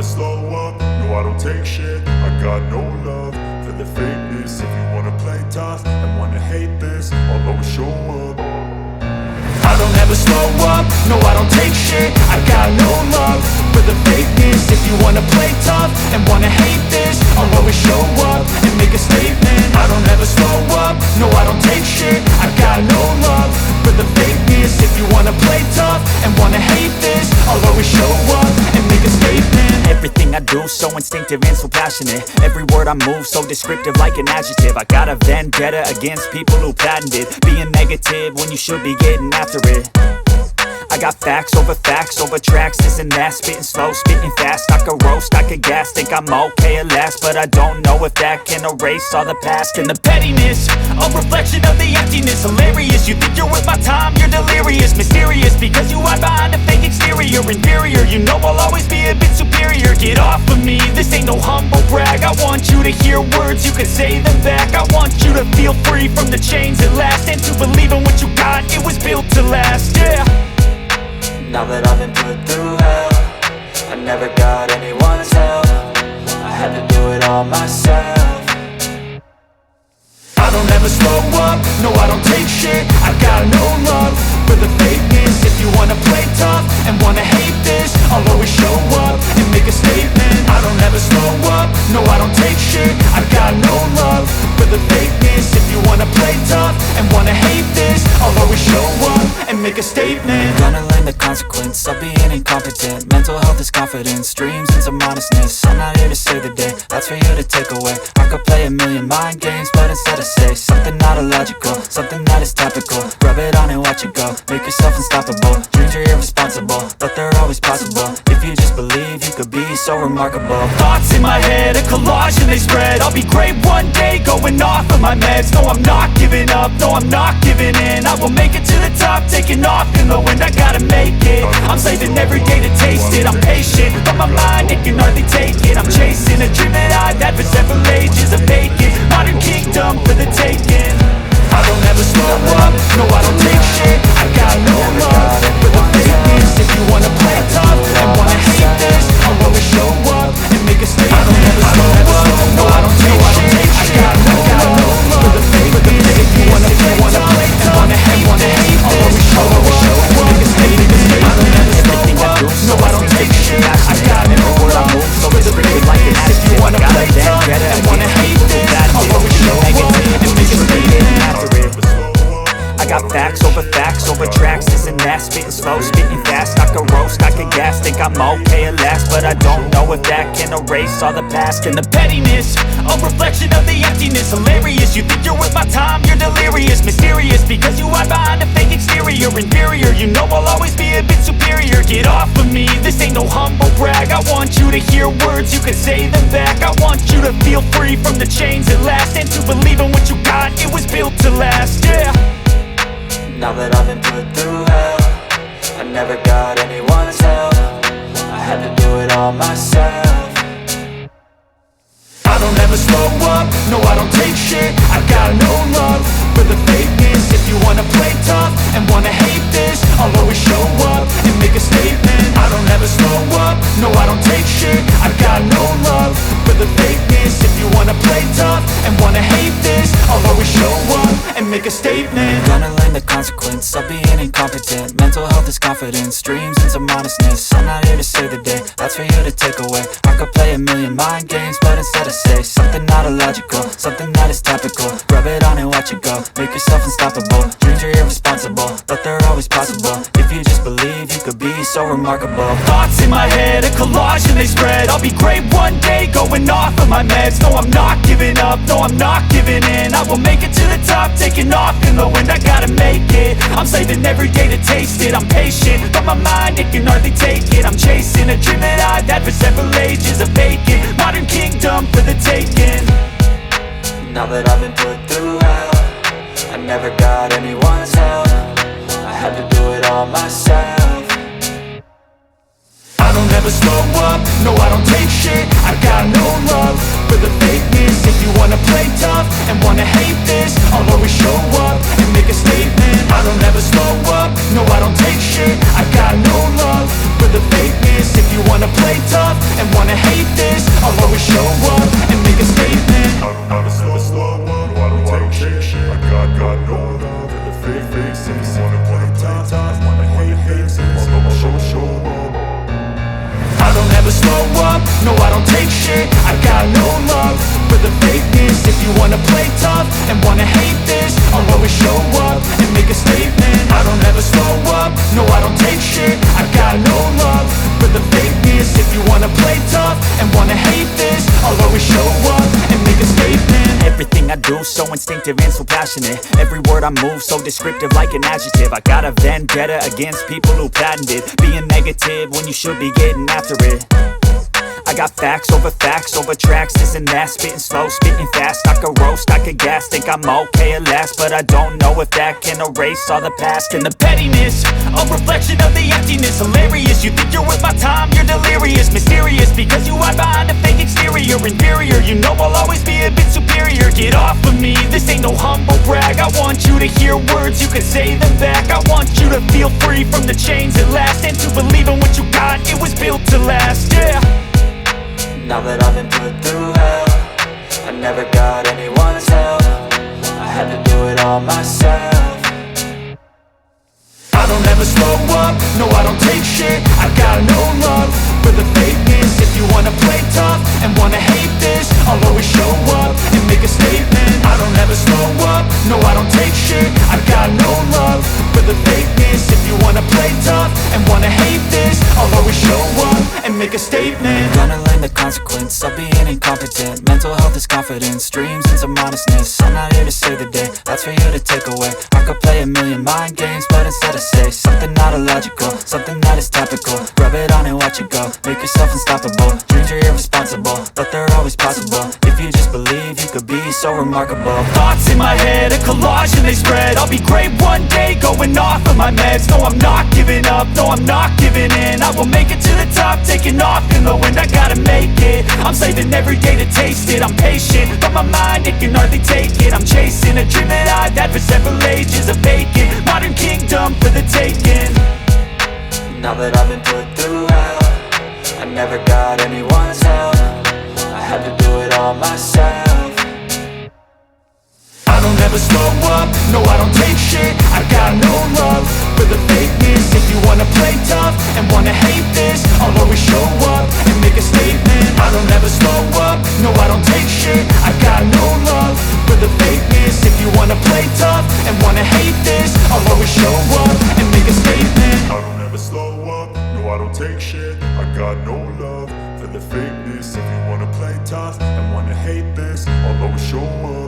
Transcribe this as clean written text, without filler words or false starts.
slow up, no I don't take shit. I got no love for the fakeness. If you wanna play tough and wanna hate this, I'll always show up. I don't ever slow up, no I don't take shit. I got no love for the fakeness. If you wanna play tough and wanna hate this, I'll always show up and make a statement. I don't ever slow up, no I don't take shit. I got no love for the fakeness. If you wanna play tough and wanna hate this, I'll always show up and make a statement. Everything I do so instinctive and so passionate. Every word I move so descriptive like an adjective. I got a vendetta against people who patented being negative when you should be getting after it. I got facts over tracks, this and that. Spitting slow, spitting fast, I could roast, I could gas. Think I'm okay at last, but I don't know if that can erase all the past. And the pettiness, a reflection of the emptiness. Hilarious, you think you're worth my time, you're delirious. Mysterious, because you hide behind a fake exterior. Inferior, you know I'll always be a bit superior. Get off of me, this ain't no humble brag. I want you to hear words, you can say them back. I want you to feel free from the chains at last, and to believe in what you got, it was built to last, yeah. Now that I've been put through hell, I never got anyone's help. I had to do it all myself. I don't ever slow up, no I don't take shit. I got no love for the fakeness. If you wanna play tough and wanna hate this, I'll always show up and make a statement. I don't ever slow up, no I don't take shit. I got no love for the fakeness. If you wanna play tough and wanna hate this, I'll always show up and make a statement. Gonna learn the consequence of being incompetent. Mental health is confidence, dreams and some honestness. I'm not here to save the day, that's for you to take away. I could play a million mind games, but instead I say something not illogical, something that is topical. Rub it on and watch it go, make yourself unstoppable. Dreams are irresponsible, but they're always possible. If you just believe, you could be so remarkable. Thoughts in my head, a collage and they spread. I'll be great one day, going off of my meds. No, I'm not giving up, no, I'm not giving in. I will make it to the top, taking off in the wind. I gotta make it, I'm saving every day to taste it. I'm patient, but my mind, it can hardly take it. I'm chasing a dream that I've had for several ages. A vacant, modern kingdom for the taking. I don't ever slow up, no I don't take shit. I got no love for the fakeness. If you wanna play tough and wanna hate this, I'll always show up and make a statement. I don't ever slow up, no I don't take shit. I got no love for the fakeness. If you wanna play tough and wanna hate this, I'll always show up and make a statement. I don't ever slow up, no I don't take shit. I got no love for the fakeness. If you wanna play tough and wanna hate this, I'll always show up and make a statement. I got facts over tracks, this and that. Spitting slow, spitting fast, I could roast, I could gas. Think I'm okay at last, but I don't know if that can erase all the past. And the pettiness, a reflection of the emptiness. Hilarious, you think you're worth my time, you're delirious. Mysterious, because you hide behind a fake exterior. Inferior, you know I'll always be a bit superior. Get off of me, this ain't no humble brag. I want you to hear words, you can say them back. I want you to feel free from the chains at last, and to believe in what you got, it was built to last, yeah. Now that I've been put through hell, I never got anyone's help. I had to do it all myself. I don't ever slow up, no I don't take shit. I got no love for the fakeness. If you wanna play tough and wanna hate this, I'll always show up and make a statement. I don't ever slow up, no I don't take shit. I got no love for the fakeness. If you wanna play tough and wanna hate this, I'll always show up and make a statement. Gonna learn the consequence of being incompetent. Mental health is confidence, dreams and some honestness. I'm not here to save the day, that's for you to take away. I could play a million mind games, but instead I say something not illogical, something that is topical. Rub it on and watch it go, make yourself unstoppable. Dreams are irresponsible, but they're always possible. If you just believe, you could be so remarkable. Thoughts in my head, a collage and they spread. I'll be great one day, going off of my meds. No, I'm not giving up, no, I'm not giving in. I will make it to the top, taking off in the wind. I gotta make it, I'm saving every day to taste it. I'm patient, but my mind, it can hardly take it. I'm chasing a dream that I've had for several ages. A vacant, modern kingdom for the taking. Now that I've been put through hell, I never got anyone's help. I had to do it all myself. I don't ever slow up, no I don't take shit. I got no love for the fakeness. If you wanna play tough and wanna hate this, I'll always show up and make a statement. I don't ever slow up, no I don't take shit. I got no love for the fakeness. If you wanna play tough and wanna never slow up, no I don't take shit. I got no love for the fakeness. If you wanna play tough and wanna hate this, I'll always show up and make a statement. I don't ever slow up, no I don't take shit. I got no love for the fakeness. If you wanna play tough and wanna hate this, I'll always show up and make a statement. Everything I do so instinctive and so passionate. Every word I move so descriptive like an adjective. I got a vendetta against people who patented being negative when you should be getting after it. I got facts over tracks, this and that. Spitting slow, spitting fast, I could roast, I could gas. Think I'm okay at last, but I don't know if that can erase all the past. And the pettiness, a reflection of the emptiness. Hilarious, you think you're worth my time, you're delirious. Mysterious, because you hide behind a fake exterior. Inferior, you know I'll always be a bit superior. Get off of me, this ain't no humble brag. I want you to hear words, you can say them back. I want you to feel free from the chains at last, and to believe in what you got, it was built to last, yeah. Now that I've been put through hell, I never got anyone's help. I had to do it all myself. I don't ever slow up, no I don't take shit. I got no love for the fakeness. If you wanna play tough and wanna hate this, I'll always show up and make a statement. I don't ever slow up, no I don't take shit. I got no love for the fakeness. If you wanna play tough and wanna hate this, I'll always show up and make a statement. Gonna learn the consequence of being incompetent. Mental health is confidence, dreams into modestness. I'm not here to save the day, that's for you to take away. I could play a million mind games, but instead I say something not illogical, something that is topical. Rub it on and watch it go, make yourself unstoppable. Dreams are irresponsible, but they're always possible. If you just believe, you could be so remarkable. Thoughts in my head, a collage and they spread. I'll be great one day, going off of my meds. No, I'm not giving up, no, I'm not giving in. I will make it to the top, taking off in the wind. I gotta make it, I'm saving every day to taste it. I'm patient, but my mind, it can hardly take it. I'm chasing a dream that I've had for several ages. A vacant, modern kingdom for the taking. Now that I've been put through hell, I never got anyone's help. I had to do it all myself. I don't ever slow up, no I don't take shit. I got no love for the fakeness. If you wanna play tough and wanna hate this, I'll always show up and make a statement. I don't ever slow up, no I don't take shit. I got no love for the fakeness. If you wanna play tough and wanna hate this, I'll always show up and make a statement. I don't ever slow up, no I don't take shit. I got no love for the fakeness. If you wanna play tough and wanna hate this, I'll always show up